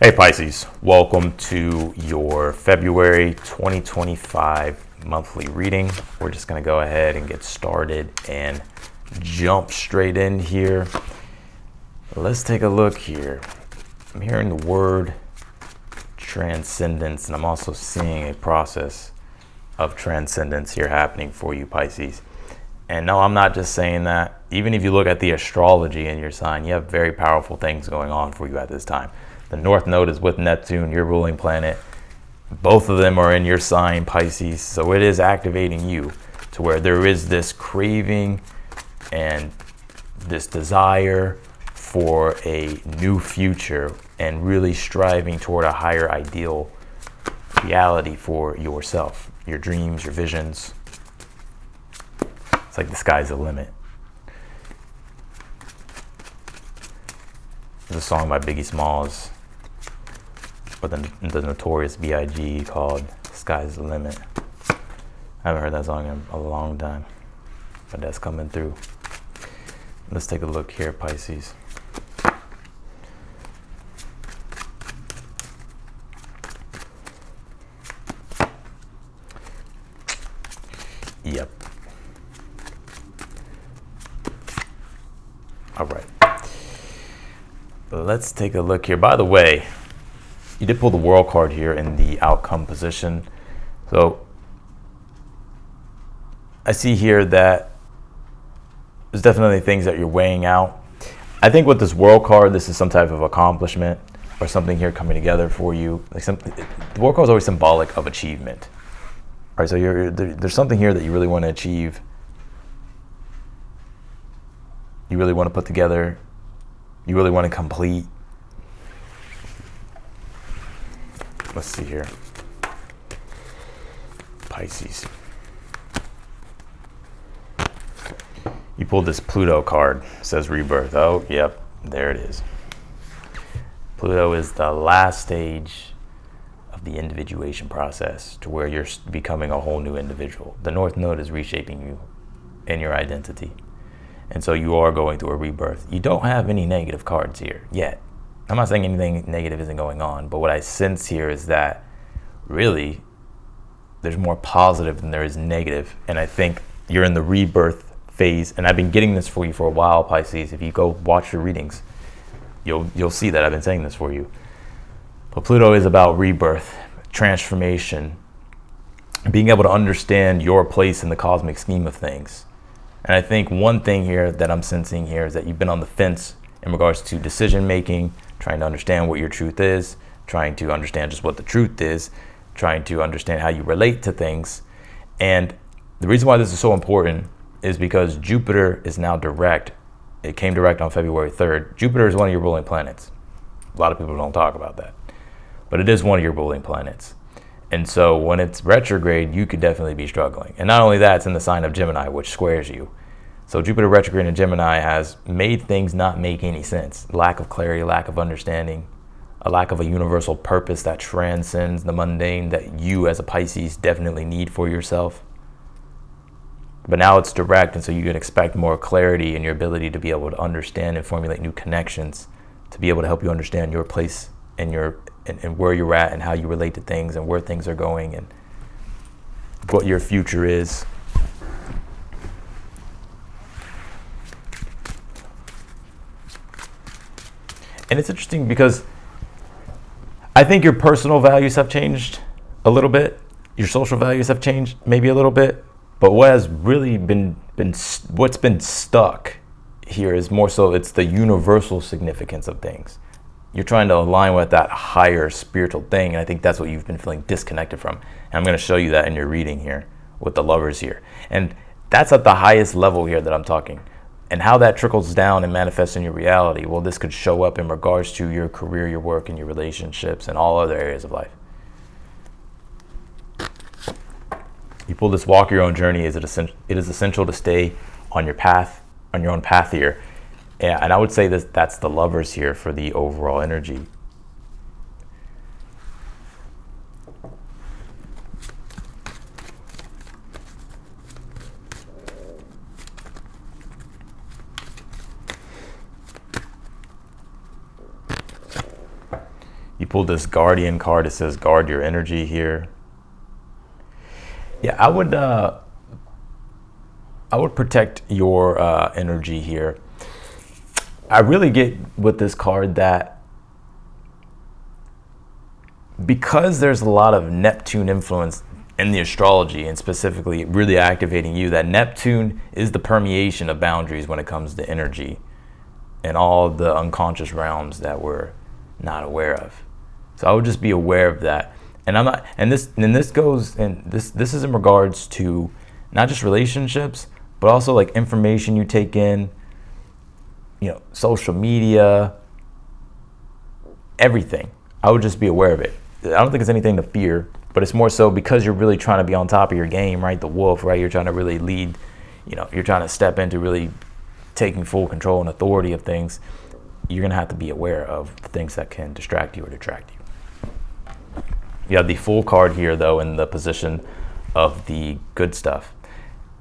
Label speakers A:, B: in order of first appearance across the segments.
A: Hey Pisces, welcome to your February 2025 monthly reading. We're just going to go ahead and get started and jump straight in here. Let's take a look here. I'm hearing the word transcendence, and I'm also seeing a process of transcendence here happening for you, Pisces. And no, I'm not just saying that. Even if you look at the astrology in your sign, you have very powerful things going on for you at this time. The North Node is with Neptune, your ruling planet. Both of them are in your sign, Pisces. So it is activating you to where there is this craving and this desire for a new future and really striving toward a higher ideal reality for yourself, your dreams, your visions. It's like the sky's the limit. There's a song by Biggie Smalls with the notorious B.I.G. called Sky's the Limit. I haven't heard that song in a long time, but that's coming through. Let's take a look here, Pisces. Yep. All right. Let's take a look here. By the way, you did pull the World card here in the outcome position. So I see here that there's definitely things that you're weighing out. I think with this World card, this is some type of accomplishment or something here coming together for you. Like the World card is always symbolic of achievement. All right, so there's something here that you really want to achieve. You really want to put together. You really want to complete. Let's see here. Pisces. You pulled this Pluto card. It says Rebirth. Oh, yep. There it is. Pluto is the last stage of the individuation process to where you're becoming a whole new individual. The North Node is reshaping you and your identity. And so you are going through a rebirth. You don't have any negative cards here yet. I'm not saying anything negative isn't going on, but what I sense here is that really there's more positive than there is negative. And I think you're in the rebirth phase, and I've been getting this for you for a while, Pisces. If you go watch your readings, you'll see that I've been saying this for you. But Pluto is about rebirth, transformation, being able to understand your place in the cosmic scheme of things. And I think one thing here that I'm sensing here is that you've been on the fence in regards to decision making, trying to understand what your truth is, trying to understand just what the truth is, trying to understand how you relate to things. And the reason why this is so important is because Jupiter is now direct. It came direct on February 3rd. Jupiter is one of your ruling planets. A lot of people don't talk about that, but it is one of your ruling planets. And so when it's retrograde, you could definitely be struggling. And not only that, it's in the sign of Gemini, which squares you. So Jupiter retrograde in Gemini has made things not make any sense. Lack of clarity, lack of understanding, a lack of a universal purpose that transcends the mundane that you as a Pisces definitely need for yourself. But now it's direct, and so you can expect more clarity in your ability to be able to understand and formulate new connections, to be able to help you understand your place and where you're at and how you relate to things and where things are going and what your future is. And it's interesting because I think your personal values have changed a little bit. Your social values have changed maybe a little bit. But what has really what's been stuck here is more so it's the universal significance of things. You're trying to align with that higher spiritual thing, and I think that's what you've been feeling disconnected from. And I'm going to show you that in your reading here with the Lovers here. And that's at the highest level here that I'm talking. And how that trickles down and manifests in your reality, well, this could show up in regards to your career, your work, and your relationships, and all other areas of life. You pull this walk your own journey. It is essential to stay on your path, on your own path here. And I would say that's the Lovers here for the overall energy. You pulled this Guardian card. It says guard your energy here. Yeah, I would protect your energy here. I really get with this card that because there's a lot of Neptune influence in the astrology, and specifically really activating you, that Neptune is the permeation of boundaries when it comes to energy and all the unconscious realms that we're not aware of. So I would just be aware of that. And I'm not, and this is in regards to not just relationships, but also like information you take in, you know, social media, everything. I would just be aware of it. I don't think it's anything to fear, but it's more so because you're really trying to be on top of your game, right? The wolf, right? You're trying to really lead, you know, you're trying to step into really taking full control and authority of things. You're going to have to be aware of the things that can distract you or detract you. You have the Fool card here, though, in the position of the good stuff.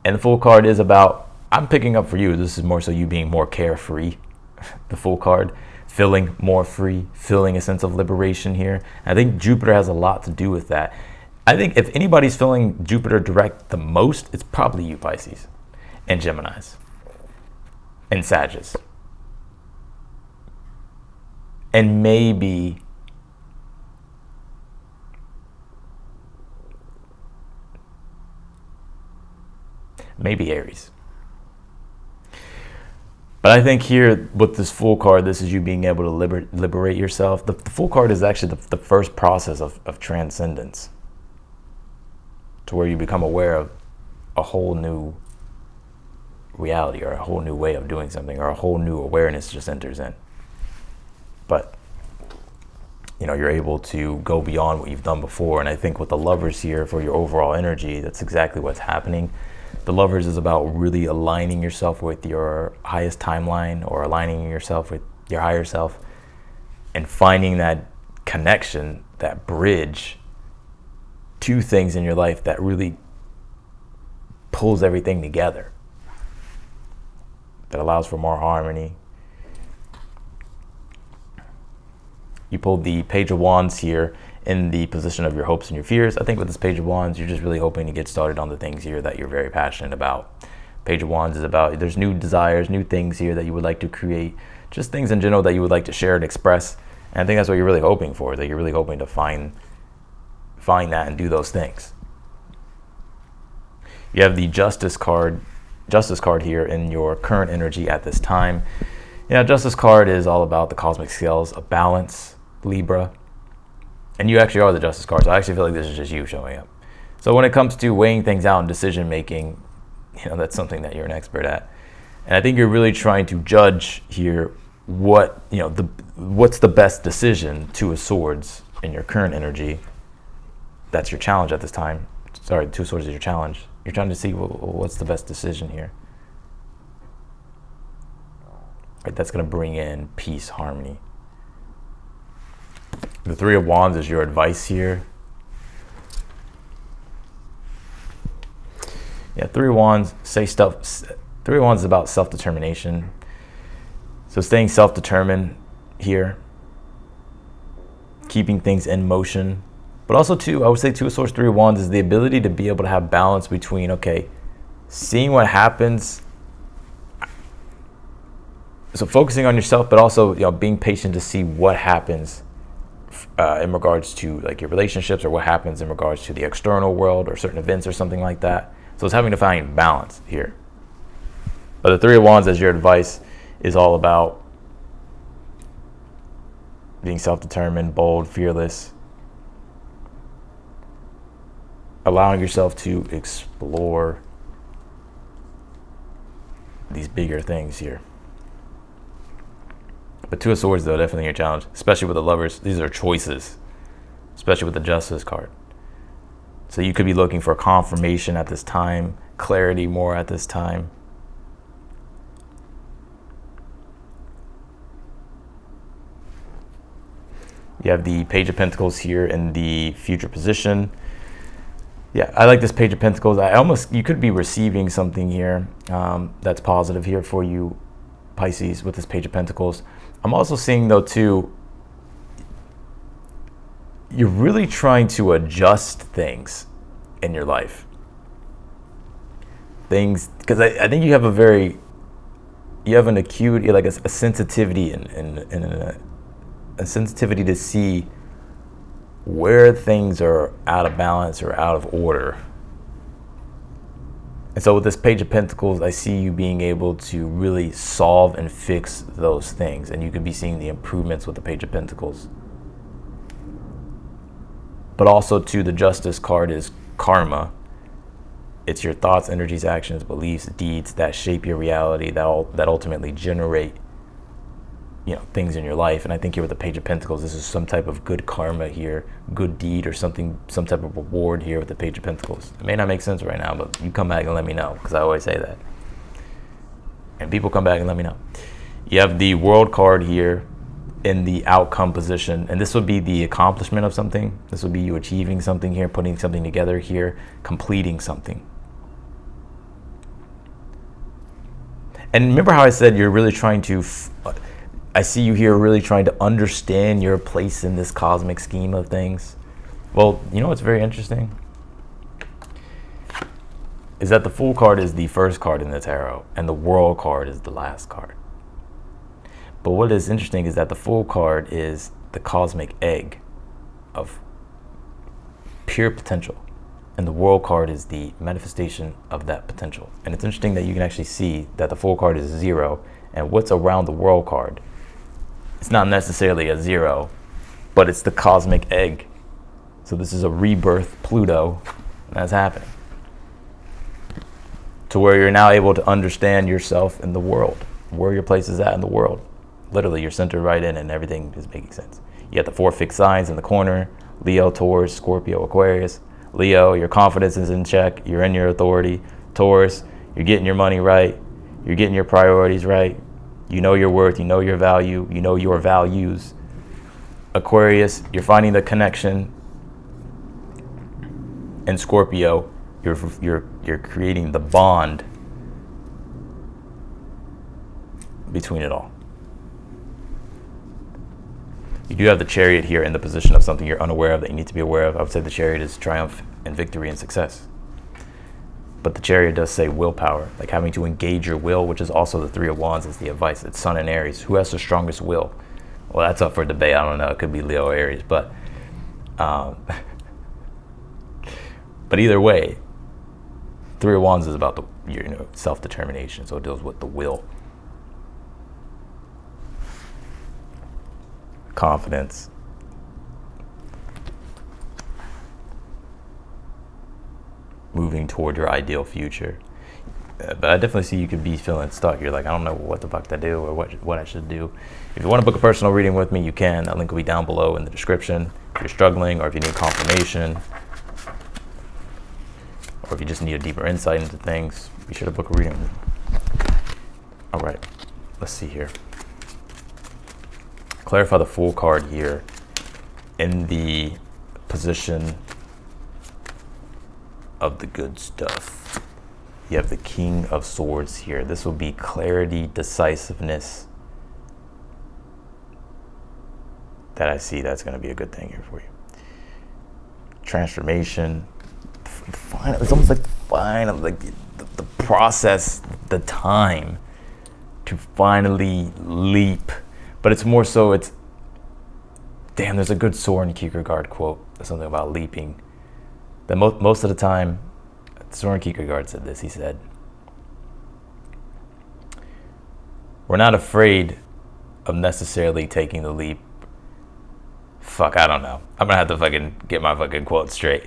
A: And the Fool card is about, I'm picking up for you, this is more so you being more carefree. The Fool card, feeling more free, feeling a sense of liberation here. I think Jupiter has a lot to do with that. I think if anybody's feeling Jupiter direct the most, it's probably you, Pisces, and Geminis, and Sagittarius. And maybe Aries. But I think here with this Fool card, this is you being able to liberate yourself. The Fool card is actually the first process of transcendence, to where you become aware of a whole new reality or a whole new way of doing something, or a whole new awareness just enters in. But, you know, you're able to go beyond what you've done before. And I think with the Lovers here, for your overall energy, that's exactly what's happening. The Lovers is about really aligning yourself with your highest timeline, or aligning yourself with your higher self, and finding that connection, that bridge to things in your life that really pulls everything together, that allows for more harmony. You pulled the Page of Wands here in the position of your hopes and your fears. I think with this Page of Wands, you're just really hoping to get started on the things here that you're very passionate about. Page of Wands is about, there's new desires, new things here that you would like to create, just things in general that you would like to share and express. And I think that's what you're really hoping for, that you're really hoping to find that and do those things. You have the Justice card here in your current energy at this time. Yeah, Justice card is all about the cosmic scales of balance, Libra. And you actually are the Justice card, so I actually feel like this is just you showing up. So when it comes to weighing things out and decision making, you know, that's something that you're an expert at. And I think you're really trying to judge here what, you know, what's the best decision, Two of Swords in your current energy. That's your challenge at this time. Sorry, Two of Swords is your challenge. You're trying to see what's the best decision here. Right, that's going to bring in peace, harmony. The Three of Wands is your advice here. Yeah, Three of Wands Three of Wands is about self-determination. So staying self-determined here, keeping things in motion. But also too, I would say Two of Swords, Three of Wands is the ability to be able to have balance between, okay, seeing what happens, so focusing on yourself, but also, you know, being patient to see what happens in regards to like your relationships, or what happens in regards to the external world or certain events or something like that. So it's having to find balance here. But the Three of Wands as your advice is all about being self-determined, bold, fearless, allowing yourself to explore these bigger things here. But Two of Swords, though, definitely your challenge, especially with the Lovers. These are choices, especially with the Justice card. So you could be looking for confirmation at this time, clarity more at this time. You have the Page of Pentacles here in the future position. Yeah, I like this Page of Pentacles. You could be receiving something here that's positive here for you, Pisces, with this Page of Pentacles. I'm also seeing, though, too, you're really trying to adjust things in your life. Things, because I think you have an acuity, like a sensitivity and a sensitivity to see where things are out of balance or out of order. And so with this Page of Pentacles, I see you being able to really solve and fix those things. And you could be seeing the improvements with the Page of Pentacles. But also too, the Justice card is karma. It's your thoughts, energies, actions, beliefs, deeds that shape your reality, that ultimately generate, things in your life. And I think here with the Page of Pentacles, this is some type of good karma here, good deed, or something, some type of reward here with the Page of Pentacles. It may not make sense right now, but you come back and let me know, because I always say that. And people come back and let me know. You have the World card here in the outcome position, and this would be the accomplishment of something. This would be you achieving something here, putting something together here, completing something. And remember how I said you're really trying to, I see you here really trying to understand your place in this cosmic scheme of things. Well, you know what's very interesting? Is that the Fool card is the first card in the tarot, and the World card is the last card. But what is interesting is that the Fool card is the cosmic egg of pure potential, and the World card is the manifestation of that potential. And it's interesting that you can actually see that the Fool card is 0, and what's around the World card, it's not necessarily a 0, but it's the cosmic egg. So this is a rebirth Pluto, and that's happening. To where you're now able to understand yourself in the world, where your place is at in the world. Literally, you're centered right in, and everything is making sense. You got the 4 fixed signs in the corner: Leo, Taurus, Scorpio, Aquarius. Leo, your confidence is in check. You're in your authority. Taurus, you're getting your money right. You're getting your priorities right. You know your worth. You know your value. You know your values. Aquarius, you're finding the connection. And Scorpio, you're creating the bond between it all. You do have the Chariot here in the position of something you're unaware of that you need to be aware of. I would say the Chariot is triumph and victory and success. But the Chariot does say willpower, like having to engage your will, which is also the 3 of Wands is the advice. It's Sun and Aries. Who has the strongest will? Well, that's up for debate. I don't know. It could be Leo or Aries, but either way, 3 of Wands is about the self-determination. So it deals with the will. Confidence. Moving toward your ideal future. But I definitely see you could be feeling stuck. You're like, I don't know what the fuck to do or what I should do. If you want to book a personal reading with me, you can. That link will be down below in the description. If you're struggling, or if you need confirmation, or if you just need a deeper insight into things, be sure to book a reading with me. All right, let's see here. Clarify the Fool card here in the position of the good stuff. You have the King of Swords here. This will be clarity, decisiveness. That I see, that's going to be a good thing here for you. Transformation. It's almost like the process, the time to finally leap. But it's more so, damn, there's a good Soren Kierkegaard quote, something about leaping. That most of the time, Soren Kierkegaard said this. He said, we're not afraid of necessarily taking the leap. Fuck, I don't know. I'm gonna have to fucking get my fucking quote straight.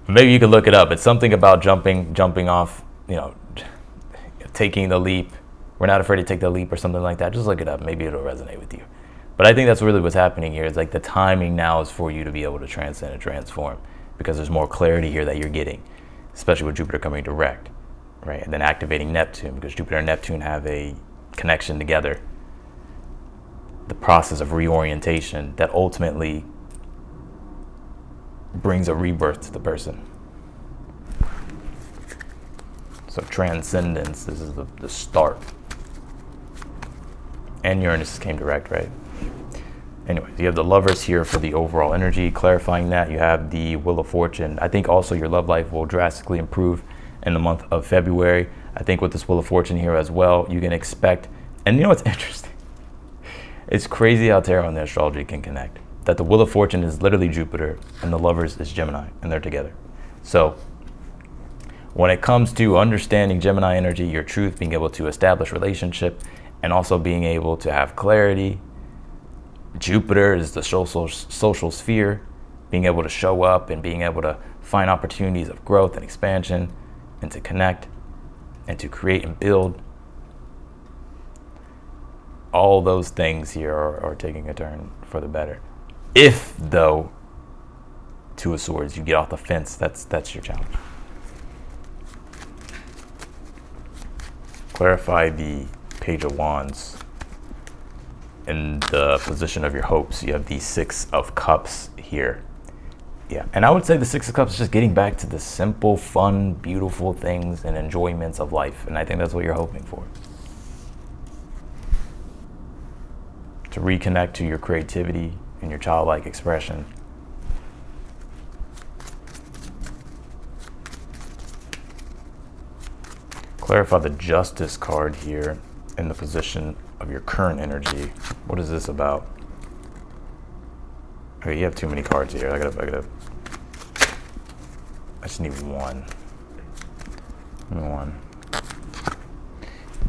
A: Maybe you could look it up. It's something about jumping off, taking the leap. We're not afraid to take the leap or something like that. Just look it up. Maybe it'll resonate with you. But I think that's really what's happening here. Is like the timing now is for you to be able to transcend and transform, because there's more clarity here that you're getting, especially with Jupiter coming direct, right? And then activating Neptune, because Jupiter and Neptune have a connection together. The process of reorientation that ultimately brings a rebirth to the person. So transcendence, this is the start. And Uranus came direct, right? anyways, you have the Lovers here for the overall energy, clarifying that. You have the Wheel of Fortune. I think also your love life will drastically improve in the month of February. I think with this Wheel of Fortune here as well, you can expect, and you know what's interesting? It's crazy how tarot and the astrology can connect. That the Wheel of Fortune is literally Jupiter and the Lovers is Gemini, and they're together. So when it comes to understanding Gemini energy, your truth, being able to establish relationship, and also being able to have clarity, Jupiter is the social sphere, being able to show up and being able to find opportunities of growth and expansion and to connect and to create and build. All those things here are taking a turn for the better. If, though, Two of Swords, you get off the fence, that's your challenge. Clarify the Page of Wands. In the position of your hopes, you have the Six of Cups here. Yeah, and I would say the Six of Cups is just getting back to the simple, fun, beautiful things and enjoyments of life. And I think that's what you're hoping for. To reconnect to your creativity and your childlike expression. Clarify the Justice card here in the position of your current energy. What is this about? Okay, you have too many cards here. I just need one.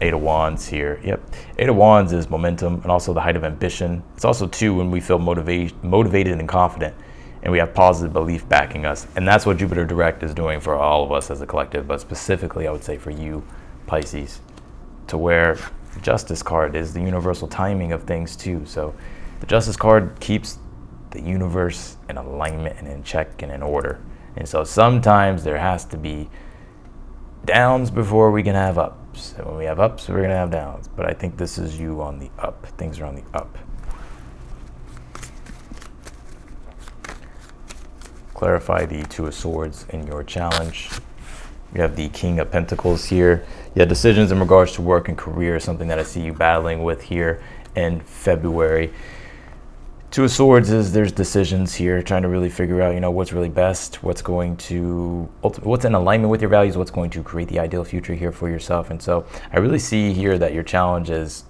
A: Eight of Wands here. Yep. Eight of Wands is momentum and also the height of ambition. It's also too when we feel motivated and confident and we have positive belief backing us. And that's what Jupiter direct is doing for all of us as a collective, but specifically I would say for you, Pisces, to where the Justice card is the universal timing of things too. So the Justice card keeps the universe in alignment and in check and in order. And so sometimes there has to be downs before we can have ups. And when we have ups, we're going to have downs. But I think this is you on the up. Things are on the up. Clarify the Two of Swords in your challenge. You have the King of Pentacles here. You have decisions in regards to work and career, something that I see you battling with here in February. Two of Swords is there's decisions here, trying to really figure out, what's really best, what's in alignment with your values, what's going to create the ideal future here for yourself. And so I really see here that your challenge is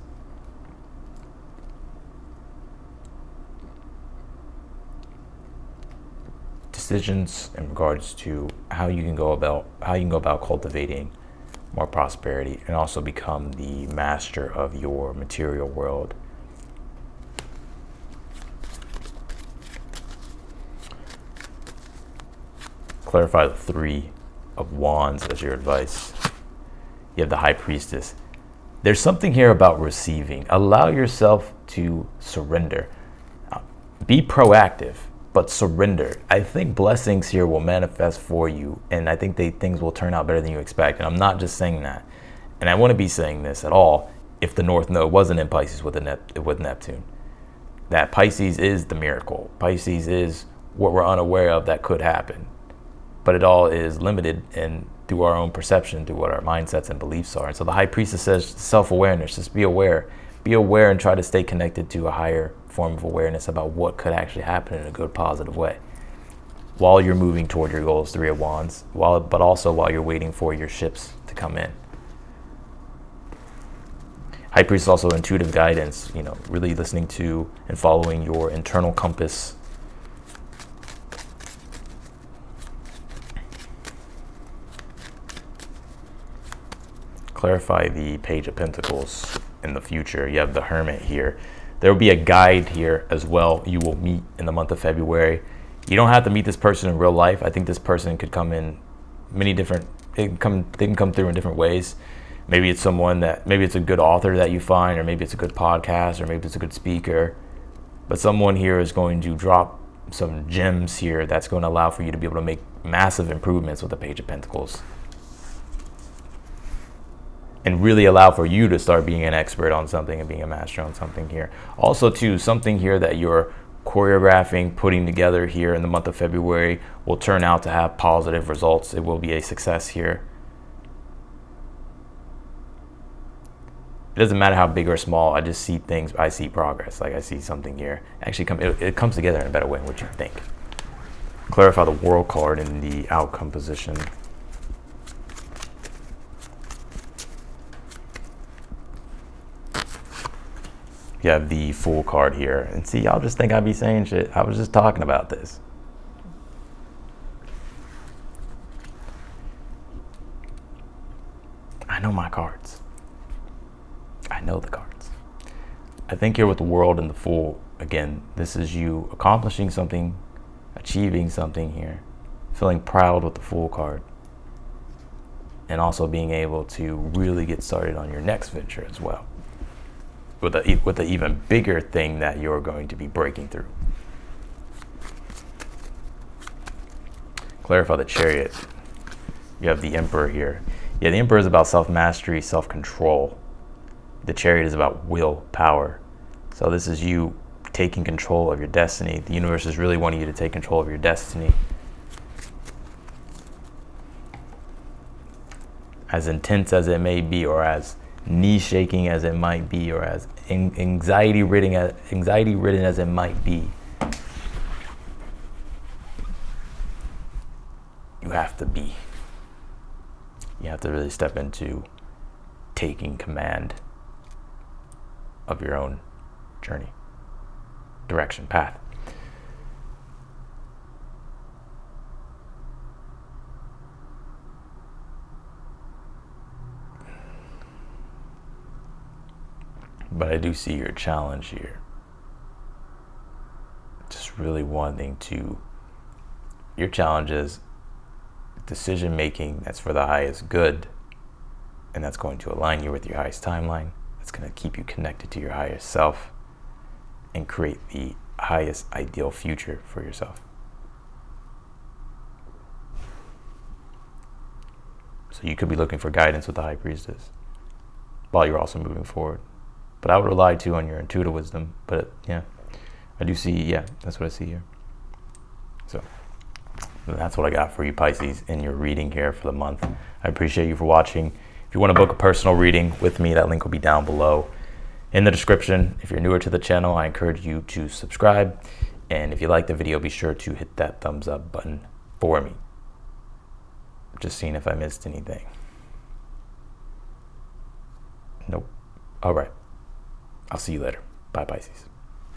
A: decisions in regards to how you can go about cultivating more prosperity and also become the master of your material world. Clarify the Three of Wands as your advice. You have the High Priestess. There's something here about receiving. Allow yourself to surrender. Be proactive, but surrender. I think blessings here will manifest for you, and I think things will turn out better than you expect. And I'm not just saying that. And I wouldn't be saying this at all if the North Node wasn't in Pisces with Neptune. That Pisces is the miracle. Pisces is what we're unaware of that could happen. But it all is limited and through our own perception, through what our mindsets and beliefs are. And so the High Priestess says self-awareness, just be aware. Be aware and try to stay connected to a higher form of awareness about what could actually happen in a good, positive way. While you're moving toward your goals, Three of Wands, but also while you're waiting for your ships to come in. High Priestess is also intuitive guidance, really listening to and following your internal compass. Clarify the Page of Pentacles in the future. You have the Hermit here. There will be a guide here as well you will meet in the month of February. You don't have to meet this person in real life. I think this person could come in they can come through in different ways. Maybe it's a good author that you find, or maybe it's a good podcast, or maybe it's a good speaker. But someone here is going to drop some gems here that's going to allow for you to be able to make massive improvements with the Page of Pentacles. And really allow for you to start being an expert on something and being a master on something here. Also, too, something here that you're choreographing, putting together here in the month of February will turn out to have positive results. It will be a success here. It doesn't matter how big or small. I just see things. I see progress. Like I see something here. Actually, it comes together in a better way than what you think. Clarify the World card in the outcome position. You have the Fool card here. And see, y'all just think I'd be saying shit. I was just talking about this. I know my cards. I know the cards. I think here with the World and the Fool, again, this is you accomplishing something, achieving something here, feeling proud with the Fool card, and also being able to really get started on your next venture as well, with an even bigger thing that you're going to be breaking through. Clarify the Chariot. You have the Emperor here. Yeah, the Emperor is about self-mastery, self-control. The Chariot is about willpower. So this is you taking control of your destiny. The universe is really wanting you to take control of your destiny. As intense as it may be, or as knee-shaking as it might be, or as anxiety-ridden as it might be, you have to be. You have to really step into taking command of your own journey, direction, path. But I do see your challenge here. Just really wanting to, your challenge is decision making that's for the highest good, and that's going to align you with your highest timeline. That's going to keep you connected to your higher self and create the highest ideal future for yourself. So you could be looking for guidance with the High Priestess while you're also moving forward. But I would rely too on your intuitive wisdom. But yeah, I do see, yeah, that's what I see here. So that's what I got for you, Pisces, in your reading here for the month. I appreciate you for watching. If you want to book a personal reading with me, that link will be down below in the description. If you're newer to the channel, I encourage you to subscribe. And if you like the video, be sure to hit that thumbs up button for me. Just seeing if I missed anything. Nope. All right. I'll see you later. Bye, Pisces.